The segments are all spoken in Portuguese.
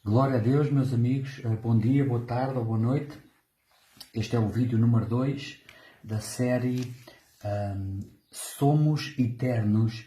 Glória a Deus, meus amigos. Bom dia, boa tarde ou boa noite. Este é o vídeo número 2 da série Somos Eternos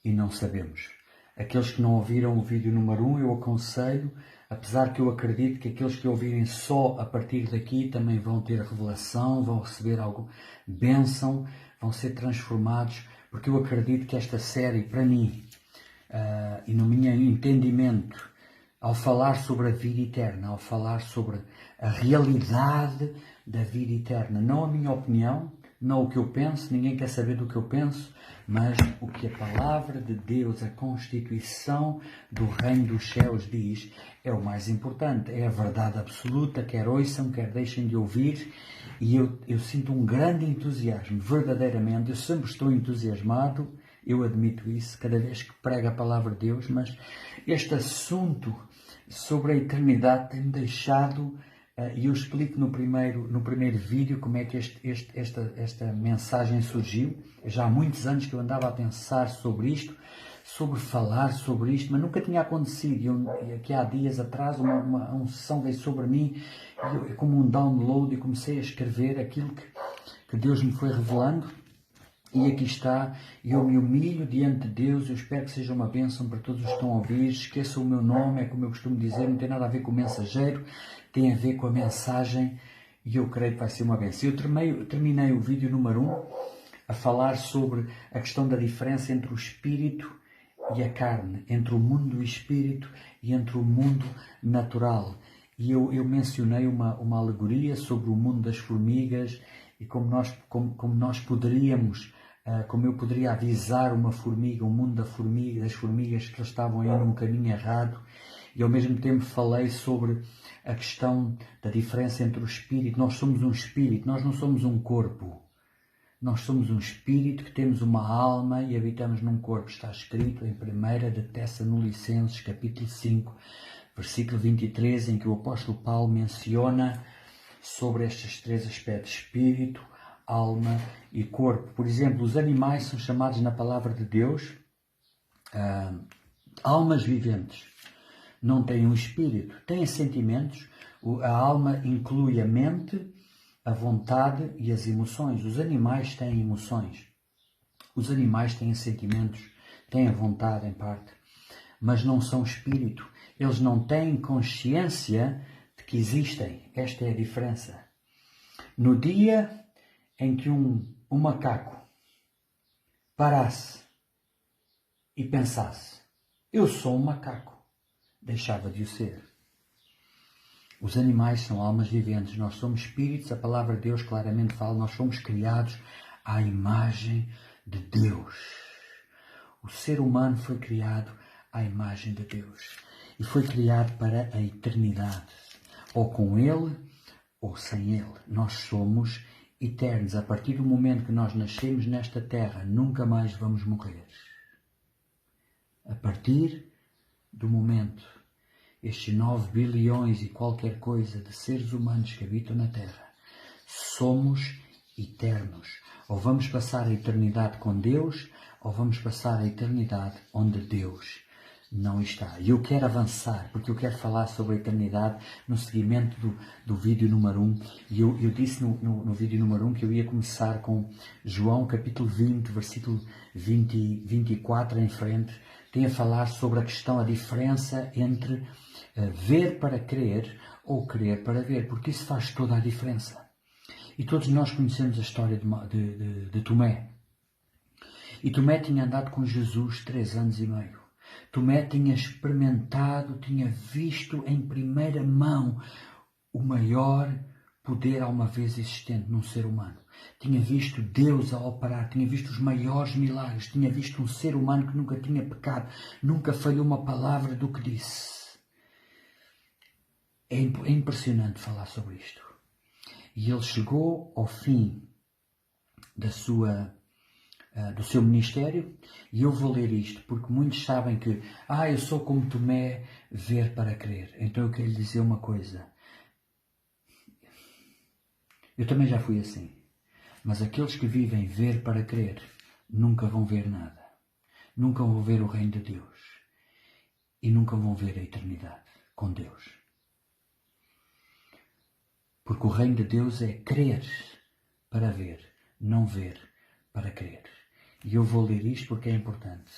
e Não Sabemos. Aqueles que não ouviram o vídeo número 1, eu aconselho, apesar que eu acredito que aqueles que ouvirem só a partir daqui também vão ter revelação, vão receber algo, bênção, vão ser transformados, porque eu acredito que esta série, para mim, e no meu entendimento, ao falar sobre a vida eterna, ao falar sobre a realidade da vida eterna, não a minha opinião, não o que eu penso, ninguém quer saber do que eu penso, mas o que a palavra de Deus, a constituição do reino dos céus diz, é o mais importante, é a verdade absoluta, quer ouçam, quer deixem de ouvir, e eu sinto um grande entusiasmo, verdadeiramente, eu sempre estou entusiasmado, eu admito isso, cada vez que prego a palavra de Deus, mas este assunto sobre a eternidade tem-me deixado, e eu explico no primeiro vídeo como é que esta mensagem surgiu. Já há muitos anos que eu andava a pensar sobre isto, sobre falar sobre isto, mas nunca tinha acontecido. E aqui há dias atrás uma unção veio sobre mim, e como um download, e comecei a escrever aquilo que Deus me foi revelando. E aqui está, eu me humilho diante de Deus, eu espero que seja uma bênção para todos os que estão a ouvir. Esqueçam o meu nome, é como eu costumo dizer, não tem nada a ver com o mensageiro, tem a ver com a mensagem, e eu creio que vai ser uma bênção. Eu terminei o vídeo número 1 a falar sobre a questão da diferença entre o espírito e a carne, entre o mundo do espírito e entre o mundo natural. E eu mencionei uma alegoria sobre o mundo das formigas e como nós poderíamos, como eu poderia avisar uma formiga, o mundo das formigas que eles estavam aí num caminho errado, e ao mesmo tempo falei sobre a questão da diferença entre o espírito. Nós somos um espírito, nós não somos um corpo. Nós somos um espírito que temos uma alma e habitamos num corpo. Está escrito em 1 de Tessalonicenses, capítulo 5, versículo 23, em que o apóstolo Paulo menciona sobre estes três aspectos: espírito, alma e corpo. Por exemplo, os animais são chamados na palavra de Deus almas viventes. Não têm um espírito, têm sentimentos. A alma inclui a mente, a vontade e as emoções. Os animais têm emoções. Os animais têm sentimentos, têm a vontade em parte, mas não são espírito. Eles não têm consciência de que existem. Esta é a diferença. No dia em que um macaco parasse e pensasse, eu sou um macaco, deixava de o ser. Os animais são almas viventes, nós somos espíritos, a palavra de Deus claramente fala, nós fomos criados à imagem de Deus. O ser humano foi criado à imagem de Deus e foi criado para a eternidade, ou com Ele ou sem Ele. Nós somos eternos. A partir do momento que nós nascemos nesta terra, nunca mais vamos morrer. A partir do momento, estes 9 bilhões e qualquer coisa de seres humanos que habitam na terra, somos eternos. Ou vamos passar a eternidade com Deus, ou vamos passar a eternidade onde Deus não está. E eu quero avançar, porque eu quero falar sobre a eternidade no seguimento do vídeo número 1. E eu disse no vídeo número 1 que eu ia começar com João capítulo 20, versículo 24 em frente. Tem a falar sobre a questão, a diferença entre ver para crer ou crer para ver, porque isso faz toda a diferença. E todos nós conhecemos a história de Tomé. E Tomé tinha andado com Jesus 3 anos e meio. Tomé tinha experimentado, tinha visto em primeira mão o maior poder alguma vez existente num ser humano. Tinha visto Deus a operar, tinha visto os maiores milagres, tinha visto um ser humano que nunca tinha pecado, nunca falhou uma palavra do que disse. É impressionante falar sobre isto. E ele chegou ao fim do seu ministério, e eu vou ler isto, porque muitos sabem que, eu sou como Tomé, ver para crer. Então eu quero lhe dizer uma coisa. Eu também já fui assim. Mas aqueles que vivem ver para crer, nunca vão ver nada. Nunca vão ver o reino de Deus. E nunca vão ver a eternidade. com Deus. Porque o reino de Deus é crer para ver, não ver para crer. E eu vou ler isto porque é importante.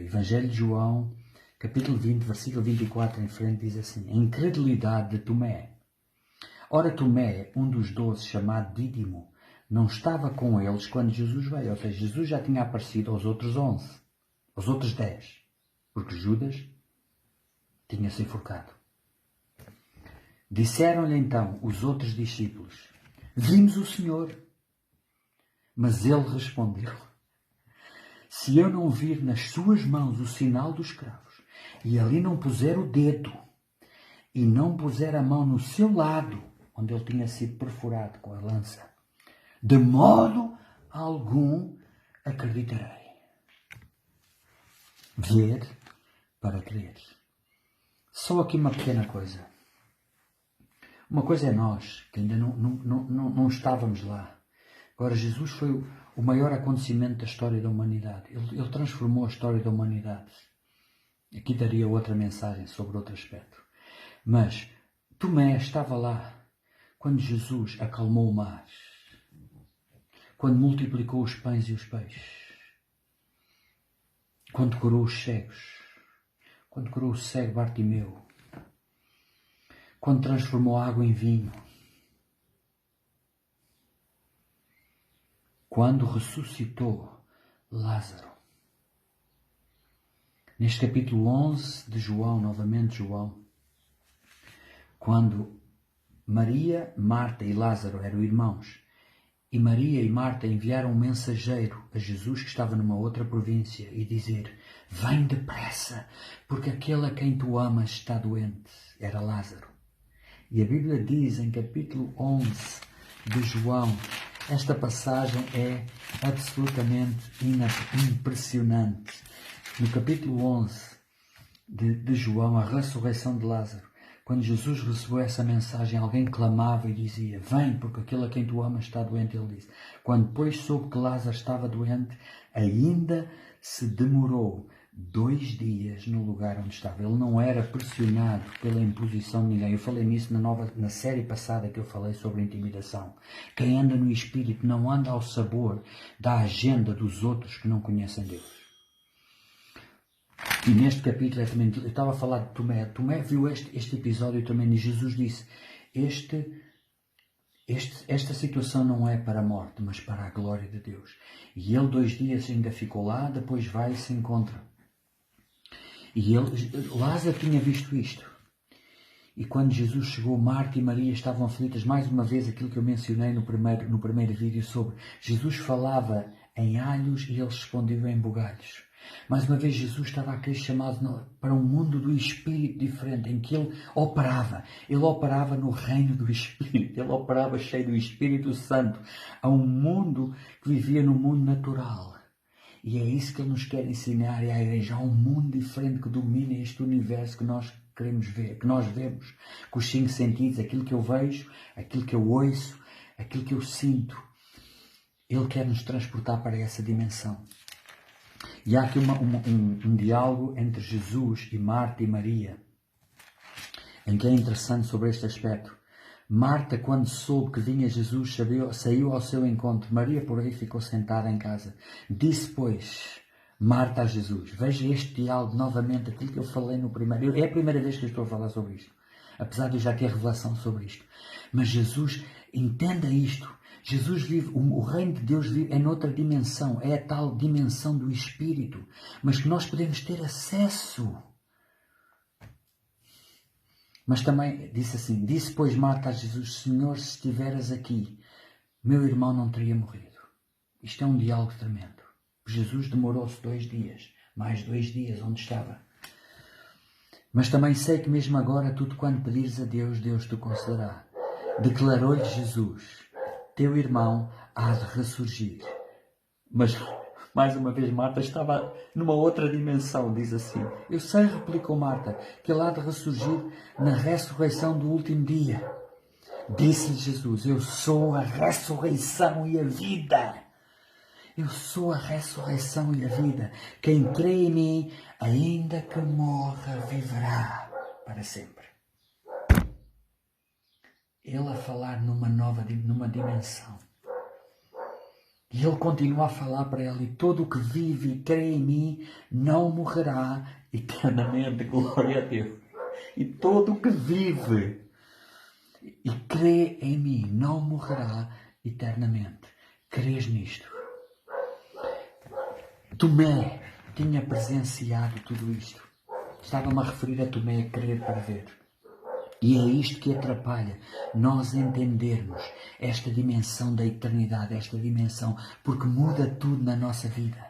Evangelho de João, capítulo 20, versículo 24 em frente, diz assim: a incredulidade de Tomé. Ora, Tomé, um dos 12, chamado Dídimo, não estava com eles quando Jesus veio. Ou seja, Jesus já tinha aparecido aos outros 11, aos outros 10, porque Judas tinha se enforcado. Disseram-lhe então os outros discípulos: vimos o Senhor. Mas ele respondeu: se eu não vir nas suas mãos o sinal dos cravos, e ali não puser o dedo, e não puser a mão no seu lado, onde ele tinha sido perfurado com a lança, de modo algum acreditarei. Ver para crer. Só aqui uma pequena coisa. Uma coisa é nós, que ainda não estávamos lá. Agora, Jesus foi o maior acontecimento da história da humanidade. Ele transformou a história da humanidade. Aqui daria outra mensagem sobre outro aspecto. Mas Tomé estava lá quando Jesus acalmou o mar, quando multiplicou os pães e os peixes, quando curou os cegos, quando curou o cego Bartimeu, quando transformou a água em vinho, quando ressuscitou Lázaro. Neste capítulo 11 de João, novamente João, quando Maria, Marta e Lázaro eram irmãos, e Maria e Marta enviaram um mensageiro a Jesus que estava numa outra província e dizer: vem depressa, porque aquele a quem tu amas está doente. Era Lázaro. E a Bíblia diz em capítulo 11 de João, esta passagem é absolutamente impressionante. No capítulo 11 de João, a ressurreição de Lázaro, quando Jesus recebeu essa mensagem, alguém clamava e dizia: vem, porque aquele a quem tu amas está doente. Ele disse. Quando depois soube que Lázaro estava doente, ainda se demorou 2 dias no lugar onde estava. Ele não era pressionado pela imposição de ninguém. Eu falei nisso na série passada que eu falei sobre intimidação. Quem anda no Espírito não anda ao sabor da agenda dos outros que não conhecem Deus. E neste capítulo, eu estava a falar de Tomé. Tomé viu este episódio também e Jesus disse: esta situação não é para a morte, mas para a glória de Deus. E ele 2 dias ainda ficou lá, depois vai e se encontra. E Lázaro tinha visto isto. E quando Jesus chegou, Marta e Maria estavam aflitas. Mais uma vez aquilo que eu mencionei no primeiro vídeo sobre Jesus falava em alhos e eles respondiam em bugalhos. Mais uma vez Jesus estava a querer chamado para um mundo do Espírito diferente, em que ele operava. Ele operava no reino do Espírito. Ele operava cheio do Espírito Santo. A um mundo que vivia no mundo natural. E é isso que ele nos quer ensinar à igreja. Há um mundo diferente que domina este universo que nós queremos ver, que nós vemos com os 5 sentidos, aquilo que eu vejo, aquilo que eu ouço, aquilo que eu sinto. Ele quer nos transportar para essa dimensão. E há aqui um diálogo entre Jesus e Marta e Maria, em que é interessante sobre este aspecto. Marta, quando soube que vinha Jesus, saiu ao seu encontro. Maria, por aí, ficou sentada em casa. Disse, pois, Marta a Jesus: veja este diálogo novamente, aquilo que eu falei no primeiro. É a primeira vez que eu estou a falar sobre isto, apesar de eu já ter revelação sobre isto. Mas Jesus, entenda isto. Jesus vive, o reino de Deus vive é noutra dimensão, é a tal dimensão do Espírito, mas que nós podemos ter acesso. Mas também disse assim: disse pois Marta a Jesus: Senhor, se estiveras aqui, meu irmão não teria morrido. Isto é um diálogo tremendo. Jesus demorou-se 2 dias, mais 2 dias onde estava. Mas também sei que mesmo agora, tudo quanto pedires a Deus, Deus te concederá. Declarou-lhe Jesus: teu irmão há de ressurgir. Mas, mais uma vez, Marta estava numa outra dimensão, diz assim. Eu sei, replicou Marta, que ele há de ressurgir na ressurreição do último dia. Disse-lhe Jesus: eu sou a ressurreição e a vida. Eu sou a ressurreição e a vida. Quem crê em mim, ainda que morra, viverá. para sempre. Ele a falar numa dimensão. E ele continua a falar para ela, e todo o que vive e crê em mim não morrerá eternamente. Glória a Deus. E todo o que vive e crê em mim não morrerá eternamente. Crês nisto? Tomé tinha presenciado tudo isto. Estava-me a referir a Tomé a crer para ver. E é isto que atrapalha nós entendermos esta dimensão da eternidade, esta dimensão, porque muda tudo na nossa vida.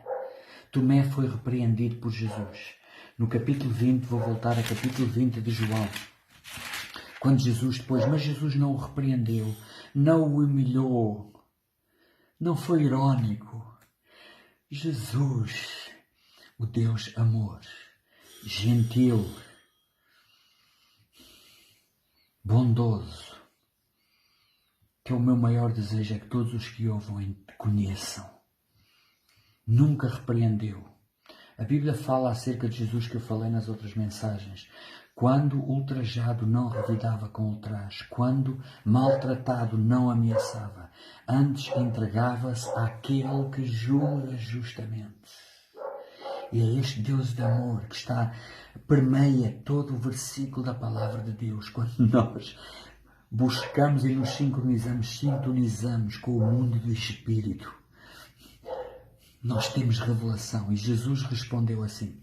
Tomé foi repreendido por Jesus. No capítulo 20, vou voltar ao capítulo 20 de João. Quando Jesus depois, mas Jesus não o repreendeu, não o humilhou, não foi irónico. Jesus, o Deus amor, gentil, bondoso, que é o meu maior desejo, é que todos os que ouvem conheçam. Nunca repreendeu. A Bíblia fala acerca de Jesus, que eu falei nas outras mensagens. Quando ultrajado não revidava com ultraje, quando maltratado não ameaçava, antes entregava-se àquele que julga justamente. E é este Deus de amor que permeia todo o versículo da palavra de Deus. Quando nós buscamos e nos sintonizamos com o mundo do Espírito, nós temos revelação. E Jesus respondeu assim.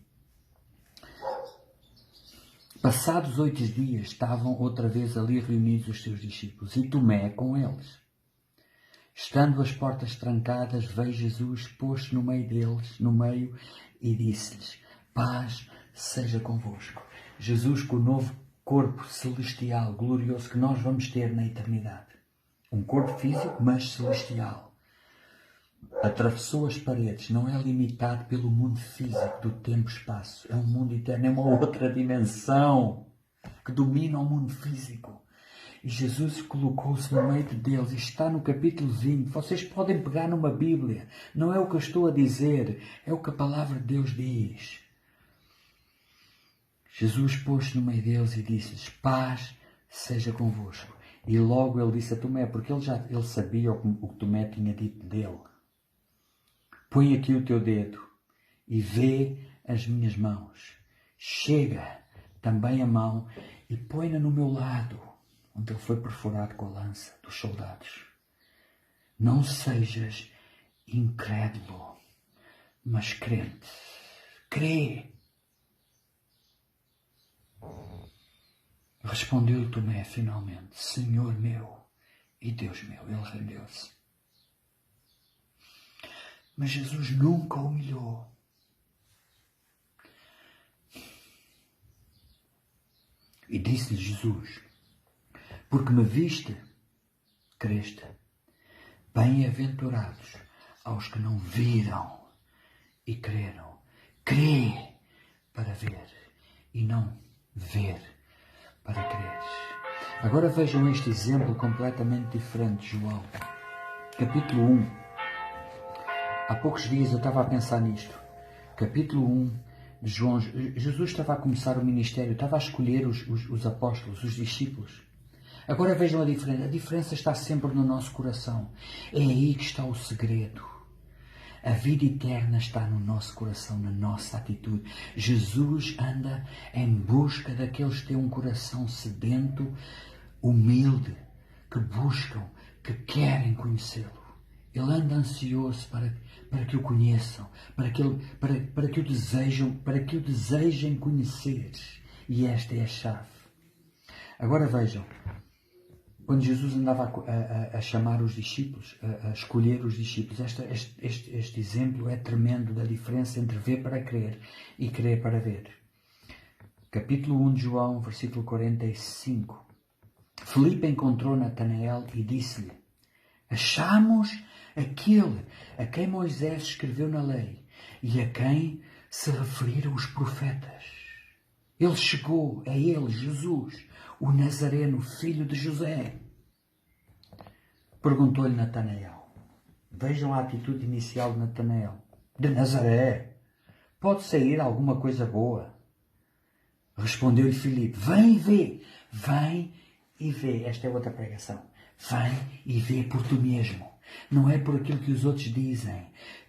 Passados 8 dias, estavam outra vez ali reunidos os seus discípulos, e Tomé com eles. Estando as portas trancadas, veio Jesus posto no meio deles, e disse-lhes, paz seja convosco. Jesus com o novo corpo celestial, glorioso, que nós vamos ter na eternidade. Um corpo físico, mas celestial. Atravessou as paredes, não é limitado pelo mundo físico do tempo e espaço. É um mundo eterno, é uma outra dimensão que domina o mundo físico. E Jesus colocou-se no meio deles. Isto está no capítulo 20. Vocês podem pegar numa Bíblia. Não é o que eu estou a dizer, é o que a palavra de Deus diz. Jesus pôs-se no meio deles e disse-lhes, paz seja convosco. E logo ele disse a Tomé, porque ele sabia o que Tomé tinha dito dele. Põe aqui o teu dedo e vê as minhas mãos. Chega também a mão e põe-na no meu lado, onde ele foi perfurado com a lança dos soldados. Não sejas incrédulo, mas crente. Crê. Respondeu-lhe Tomé finalmente, Senhor meu e Deus meu. Ele rendeu-se. Mas Jesus nunca o humilhou. E disse-lhe Jesus, porque me viste, creste. Bem-aventurados aos que não viram e creram. Crê para ver e não ver para crer. Agora vejam este exemplo completamente diferente de João. Capítulo 1. Há poucos dias eu estava a pensar nisto. Capítulo 1 de João. Jesus estava a começar o ministério, estava a escolher os apóstolos, os discípulos. Agora vejam a diferença. A diferença está sempre no nosso coração. É aí que está o segredo. A vida eterna está no nosso coração, na nossa atitude. Jesus anda em busca daqueles que têm um coração sedento, humilde, que buscam, que querem conhecê-lo. Ele anda ansioso para que o conheçam, para que o desejem conhecer. E esta é a chave. Agora vejam, quando Jesus andava a chamar os discípulos, a escolher os discípulos, este exemplo é tremendo da diferença entre ver para crer e crer para ver. Capítulo 1 de João, versículo 45. Filipe encontrou Natanael e disse-lhe, achamos aquele a quem Moisés escreveu na lei e a quem se referiram os profetas. Ele chegou, é ele, Jesus, o Nazareno, filho de José. Perguntou-lhe Natanael. Vejam a atitude inicial de Natanael. De Nazaré, pode sair alguma coisa boa? Respondeu-lhe Filipe, vem e vê. Vem e vê. Esta é outra pregação. Vem e vê por tu mesmo. Não é por aquilo que os outros dizem.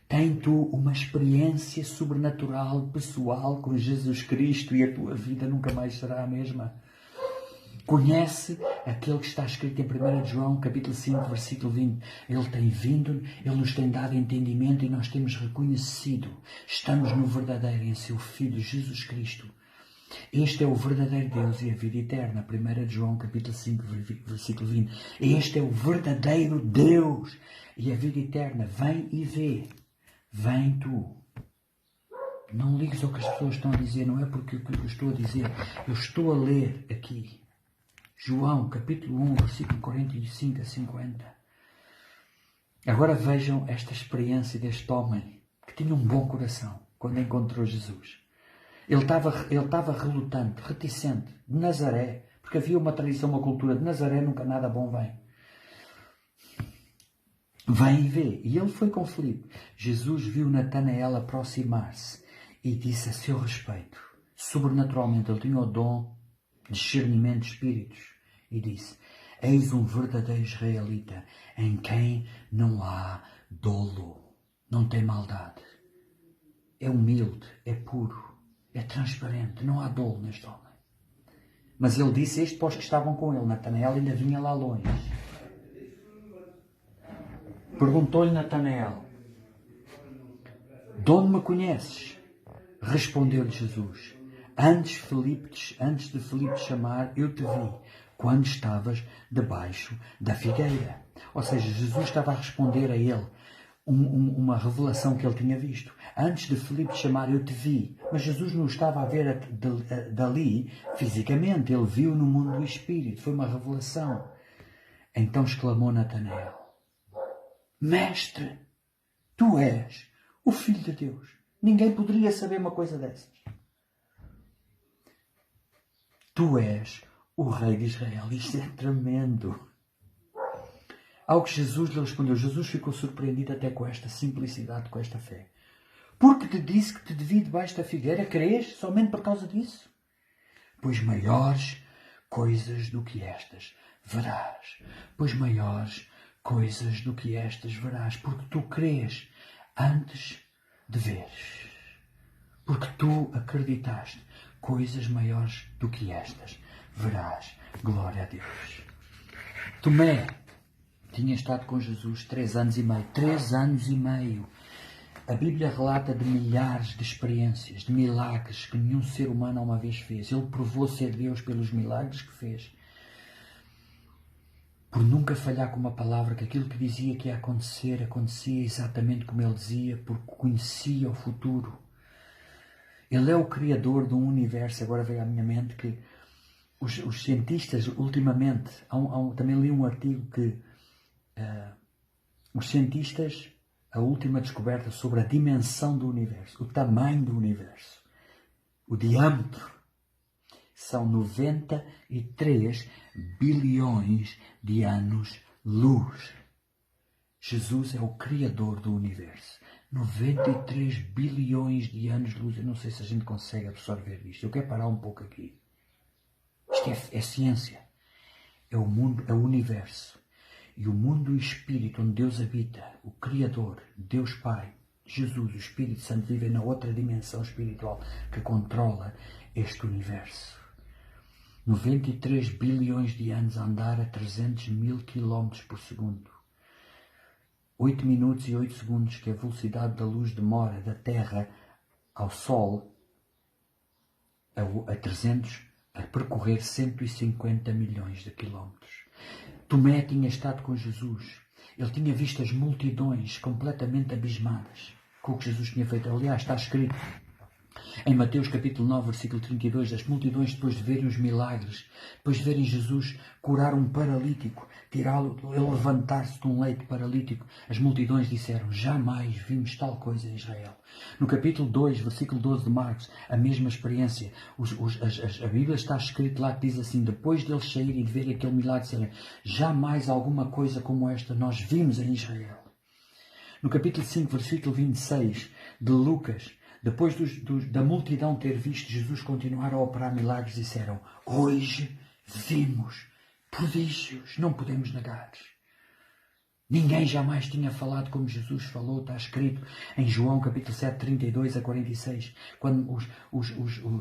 Tem tu uma experiência sobrenatural, pessoal com Jesus Cristo e a tua vida nunca mais será a mesma. Conhece aquele que está escrito em 1 João, capítulo 5, versículo 20. Ele tem vindo, Ele nos tem dado entendimento e nós temos reconhecido. Estamos no verdadeiro, em seu Filho, Jesus Cristo. Este é o verdadeiro Deus e a vida eterna. 1 João, capítulo 5, versículo 20. Este é o verdadeiro Deus e a vida eterna. Vem e vê. Vem tu. Não ligues ao que as pessoas estão a dizer. Não é porque o que eu estou a dizer. Eu estou a ler aqui. João, capítulo 1, versículo 45 a 50. Agora vejam esta experiência deste homem que tinha um bom coração quando encontrou Jesus. Ele estava relutante, reticente, de Nazaré, porque havia uma tradição, uma cultura de Nazaré, nunca nada bom vem. Vem e vê. E ele foi com Filipe. Jesus viu Natanael aproximar-se e disse a seu respeito, sobrenaturalmente, ele tinha o dom de discernimento de espíritos, e disse, eis um verdadeiro israelita, em quem não há dolo, não tem maldade, é humilde, é puro, é transparente, não há dolo neste homem. Mas ele disse isto para os que estavam com ele. Natanael ainda vinha lá longe. Perguntou-lhe Natanael, de onde me conheces? Respondeu-lhe Jesus, antes de Filipe te chamar, eu te vi, quando estavas debaixo da figueira. Ou seja, Jesus estava a responder a ele uma revelação que ele tinha visto. Antes de Filipe te chamar, eu te vi. Mas Jesus não estava a ver dali fisicamente. Ele viu no mundo do Espírito. Foi uma revelação. Então exclamou Natanael, Mestre, tu és o Filho de Deus. Ninguém poderia saber uma coisa dessas. Tu és o Rei de Israel. Isto é tremendo. Ao que Jesus lhe respondeu, Jesus ficou surpreendido até com esta simplicidade, com esta fé. Porque te disse que te vi debaixo da figueira, crês somente por causa disso? Pois maiores coisas do que estas verás. Pois maiores coisas do que estas verás. Porque tu crês antes de veres. Porque tu acreditaste. Coisas maiores do que estas verás. Glória a Deus. Tomé tinha estado com Jesus 3 anos e meio. 3 anos e meio. A Bíblia relata de milhares de experiências, de milagres que nenhum ser humano uma vez fez. Ele provou ser Deus pelos milagres que fez. Por nunca falhar com uma palavra, que aquilo que dizia que ia acontecer, acontecia exatamente como ele dizia, porque conhecia o futuro. Ele é o Criador de um universo. Agora veio à minha mente que os cientistas, ultimamente, também li um artigo que os cientistas, a última descoberta sobre a dimensão do universo, o tamanho do universo, o diâmetro, são 93 bilhões de anos-luz. Jesus é o Criador do universo. 93 bilhões de anos-luz. Eu não sei se a gente consegue absorver isto. Eu quero parar um pouco aqui. Isto é ciência. É o mundo, é o universo. E o mundo do Espírito, onde Deus habita, o Criador, Deus Pai, Jesus, o Espírito Santo, vivem na outra dimensão espiritual que controla este universo. 93 bilhões de anos a andar a 300 mil km por segundo. 8 minutos e 8 segundos, que é a velocidade da luz demora da Terra ao Sol, a percorrer 150 milhões de quilómetros. Tomé tinha estado com Jesus. Ele tinha visto as multidões completamente abismadas com o que Jesus tinha feito. Aliás, está escrito em Mateus capítulo 9, versículo 32, as multidões, depois de verem os milagres, depois de verem Jesus curar um paralítico, tirá-lo, ele levantar-se de um leito paralítico, as multidões disseram, jamais vimos tal coisa em Israel. No capítulo 2, versículo 12 de Marcos, a mesma experiência. A Bíblia está escrito lá que diz assim, depois de eles saírem e de verem aquele milagre, disseram, jamais alguma coisa como esta nós vimos em Israel. No capítulo 5, versículo 26 de Lucas, depois da multidão ter visto Jesus continuar a operar milagres, disseram: hoje vimos prodígios, não podemos negar. Ninguém jamais tinha falado como Jesus falou, está escrito em João capítulo 7, 32 a 46. Quando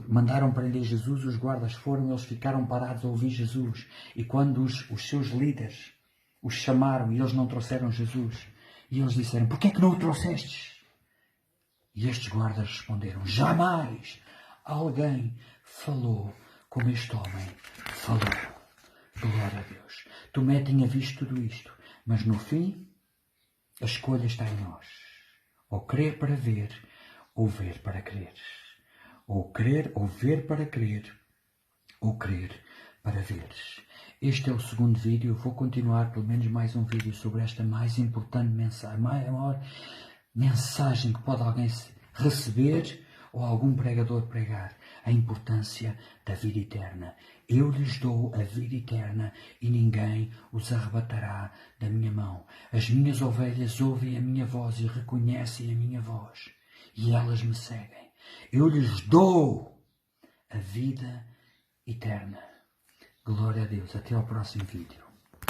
mandaram prender Jesus, os guardas foram, eles ficaram parados a ouvir Jesus. E quando os seus líderes os chamaram e eles não trouxeram Jesus, e eles disseram: por que é que não o trouxestes? E estes guardas responderam: jamais alguém falou como este homem falou. Glória a Deus. Tomé tinha visto tudo isto, mas no fim a escolha está em nós. Ou crer para ver, ou ver para crer. Ou ver para crer, ou crer para ver. Este é o segundo vídeo. Eu vou continuar pelo menos mais um vídeo sobre esta mais importante mensagem, a maior mensagem que pode alguém receber ou algum pregador pregar: a importância da vida eterna. Eu lhes dou a vida eterna e ninguém os arrebatará da minha mão. As minhas ovelhas ouvem a minha voz e reconhecem a minha voz, e elas me seguem. Eu lhes dou a vida eterna. Glória a Deus. Até ao próximo vídeo.